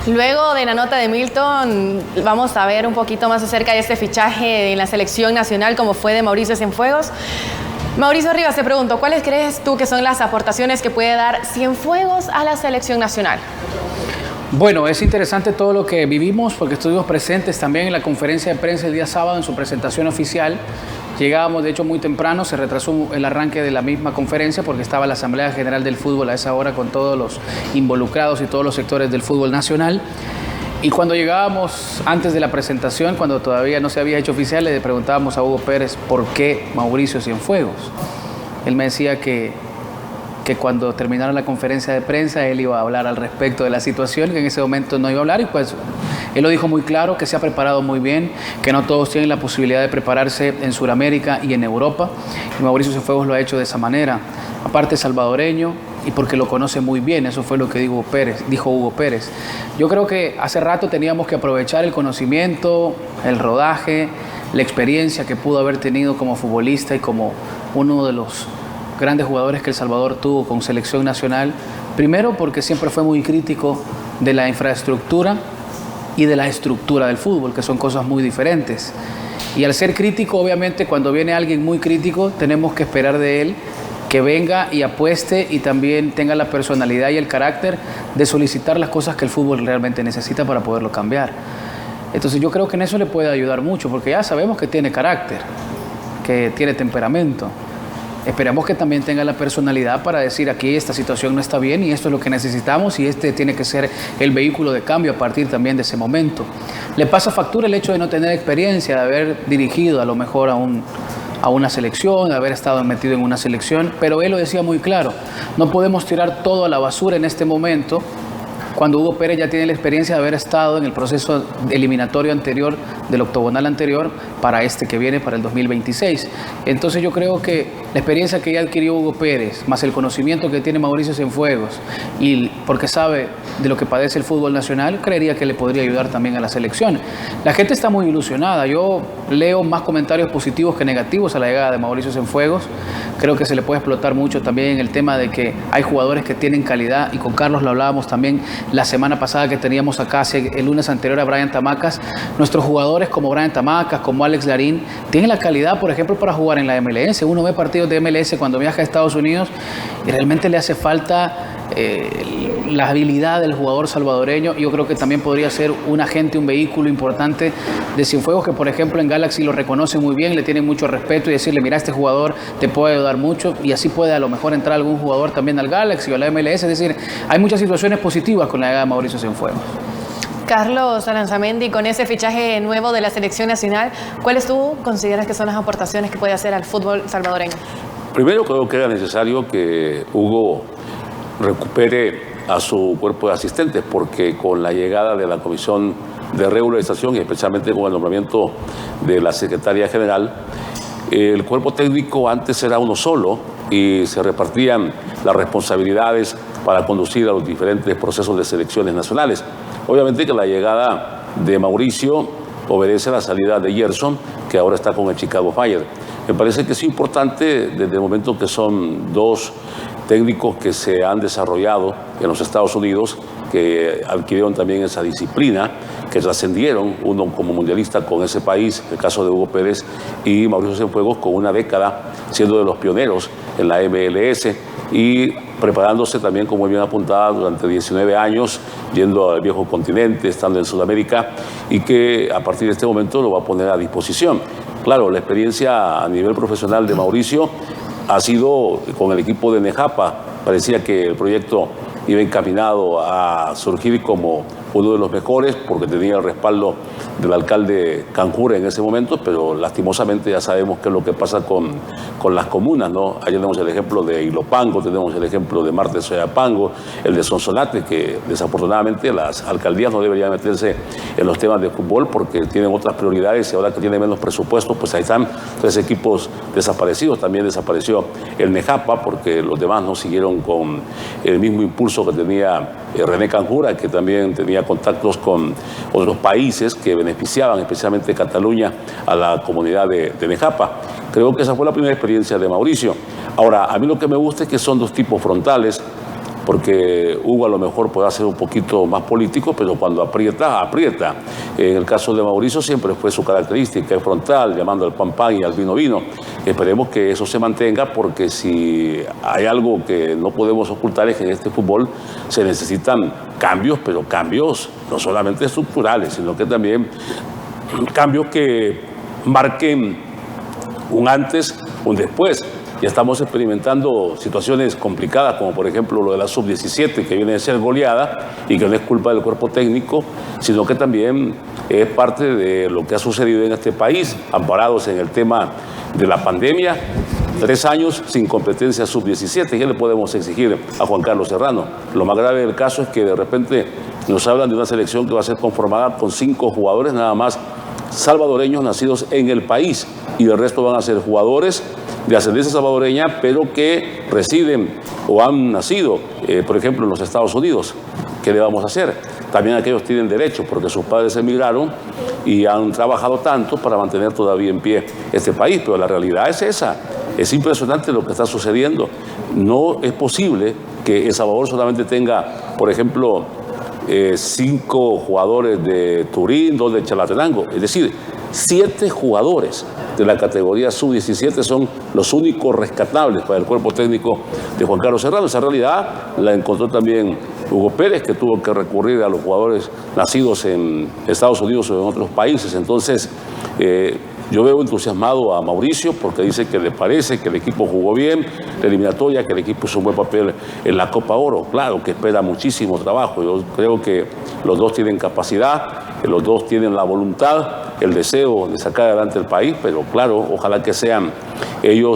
Luego de la nota de Milton, vamos a ver un poquito más acerca de este fichaje en la selección nacional, como fue de Mauricio Cienfuegos. Mauricio Rivas, te pregunto, ¿cuáles crees tú que son las aportaciones que puede dar Cienfuegos a la selección nacional? Bueno, es interesante todo lo que vivimos porque estuvimos presentes también en la conferencia de prensa el día sábado en su presentación oficial. Llegábamos de hecho muy temprano, se retrasó el arranque de la misma conferencia porque estaba la Asamblea General del Fútbol a esa hora con todos los involucrados y todos los sectores del fútbol nacional. Y cuando llegábamos antes de la presentación, cuando todavía no se había hecho oficial, le preguntábamos a Hugo Pérez por qué Mauricio Cienfuegos. Él me decía que cuando terminara la conferencia de prensa él iba a hablar al respecto de la situación, que en ese momento no iba a hablar, y pues él lo dijo muy claro, que se ha preparado muy bien, que no todos tienen la posibilidad de prepararse en Sudamérica y en Europa, y Mauricio Cienfuegos lo ha hecho de esa manera, aparte salvadoreño, y porque lo conoce muy bien, eso fue lo que dijo Hugo Pérez. Yo creo que hace rato teníamos que aprovechar el conocimiento, el rodaje, la experiencia que pudo haber tenido como futbolista y como uno de los grandes jugadores que El Salvador tuvo con selección nacional, primero porque siempre fue muy crítico de la infraestructura y de la estructura del fútbol, que son cosas muy diferentes. Y al ser crítico, obviamente, cuando viene alguien muy crítico, tenemos que esperar de él que venga y apueste y también tenga la personalidad y el carácter de solicitar las cosas que el fútbol realmente necesita para poderlo cambiar. Entonces yo creo que en eso le puede ayudar mucho, porque ya sabemos que tiene carácter, que tiene temperamento. Esperamos que también tenga la personalidad para decir aquí esta situación no está bien y esto es lo que necesitamos y este tiene que ser el vehículo de cambio a partir también de ese momento. Le pasa factura el hecho de no tener experiencia, de haber dirigido a lo mejor a una selección, de haber estado metido en una selección, pero él lo decía muy claro, no podemos tirar todo a la basura en este momento, cuando Hugo Pérez ya tiene la experiencia de haber estado en el proceso eliminatorio anterior, del octogonal anterior, para este que viene, para el 2026. Entonces yo creo que la experiencia que ya adquirió Hugo Pérez, más el conocimiento que tiene Mauricio Cienfuegos, y porque sabe de lo que padece el fútbol nacional, creería que le podría ayudar también a la selección. La gente está muy ilusionada, yo leo más comentarios positivos que negativos a la llegada de Mauricio Cienfuegos. Creo que se le puede explotar mucho también el tema de que hay jugadores que tienen calidad, y con Carlos lo hablábamos también la semana pasada que teníamos acá, el lunes anterior a Brian Tamacas. Nuestros jugadores como Brian Tamacas, como Alex Larín, tienen la calidad, por ejemplo, para jugar en la MLS. Uno ve partidos de MLS cuando viaja a Estados Unidos y realmente le hace falta la habilidad del jugador salvadoreño. Yo creo que también podría ser un agente, un vehículo importante de Cienfuegos, que por ejemplo en Galaxy lo reconoce muy bien, le tienen mucho respeto, y decirle, mira, este jugador te puede ayudar mucho, y así puede a lo mejor entrar algún jugador también al Galaxy o a la MLS. Es decir, hay muchas situaciones positivas con la llegada de Mauricio Cienfuegos. Carlos Aranzamendi, con ese fichaje nuevo de la selección nacional, ¿cuáles tú consideras que son las aportaciones que puede hacer al fútbol salvadoreño? Primero, creo que era necesario que Hugo recupere a su cuerpo de asistentes, porque con la llegada de la Comisión de Regularización y especialmente con el nombramiento de la Secretaria General, el cuerpo técnico antes era uno solo y se repartían las responsabilidades para conducir a los diferentes procesos de selecciones nacionales. Obviamente que la llegada de Mauricio obedece a la salida de Gerson, que ahora está con el Chicago Fire. Me parece que es importante desde el momento que son dos técnicos que se han desarrollado en los Estados Unidos, que adquirieron también esa disciplina, que trascendieron, uno como mundialista con ese país, el caso de Hugo Pérez, y Mauricio Cienfuegos con una década siendo de los pioneros en la MLS y preparándose también, como bien apuntada, durante 19 años, yendo al viejo continente, estando en Sudamérica, y que a partir de este momento lo va a poner a disposición. Claro, la experiencia a nivel profesional de Mauricio ha sido con el equipo de Nejapa. Parecía que el proyecto iba encaminado a surgir como uno de los mejores, porque tenía el respaldo del alcalde Canjura en ese momento, pero lastimosamente ya sabemos qué es lo que pasa con las comunas, ¿no? Ayer tenemos el ejemplo de Ilopango, tenemos el ejemplo de Marte Soyapango, el de Sonsonate, que desafortunadamente las alcaldías no deberían meterse en los temas de fútbol porque tienen otras prioridades, y ahora que tienen menos presupuesto, pues ahí están 3 equipos desaparecidos. También desapareció el Nejapa porque los demás no siguieron con el mismo impulso que tenía René Canjura, que también tenía contactos con otros países que beneficiaban, especialmente Cataluña, a la comunidad de Nejapa. Creo que esa fue la primera experiencia de Mauricio. Ahora, a mí lo que me gusta es que son dos tipos frontales. porque Hugo a lo mejor puede ser un poquito más político, pero cuando aprieta, aprieta. En el caso de Mauricio siempre fue su característica, es frontal, llamando al pan pan y al vino vino. Esperemos que eso se mantenga, porque si hay algo que no podemos ocultar es que en este fútbol se necesitan cambios, pero cambios no solamente estructurales, sino que también cambios que marquen un antes, un después. Ya estamos experimentando situaciones complicadas, como por ejemplo lo de la sub-17, que viene de ser goleada y que no es culpa del cuerpo técnico, sino que también es parte de lo que ha sucedido en este país, amparados en el tema de la pandemia. 3 años sin competencia sub-17, ¿qué le podemos exigir a Juan Carlos Serrano? Lo más grave del caso es que de repente nos hablan de una selección que va a ser conformada con 5 jugadores nada más salvadoreños nacidos en el país, y el resto van a ser jugadores de ascendencia salvadoreña, pero que residen o han nacido, por ejemplo, en los Estados Unidos. ¿Qué le vamos a hacer? También aquellos tienen derecho, porque sus padres emigraron y han trabajado tanto para mantener todavía en pie este país, pero la realidad es esa. Es impresionante lo que está sucediendo. No es posible que El Salvador solamente tenga, por ejemplo, 5 jugadores de Turín, 2 de Chalatenango, es decir, 7 jugadores de la categoría sub-17 son los únicos rescatables para el cuerpo técnico de Juan Carlos Serrano. Esa realidad la encontró también Hugo Pérez, que tuvo que recurrir a los jugadores nacidos en Estados Unidos o en otros países. Entonces, yo veo entusiasmado a Mauricio, porque dice que le parece que el equipo jugó bien la eliminatoria, que el equipo hizo un buen papel en la Copa Oro. Claro que espera muchísimo trabajo. Yo creo que los dos tienen capacidad, que los dos tienen la voluntad, el deseo de sacar adelante el país, pero claro, ojalá que sean ellos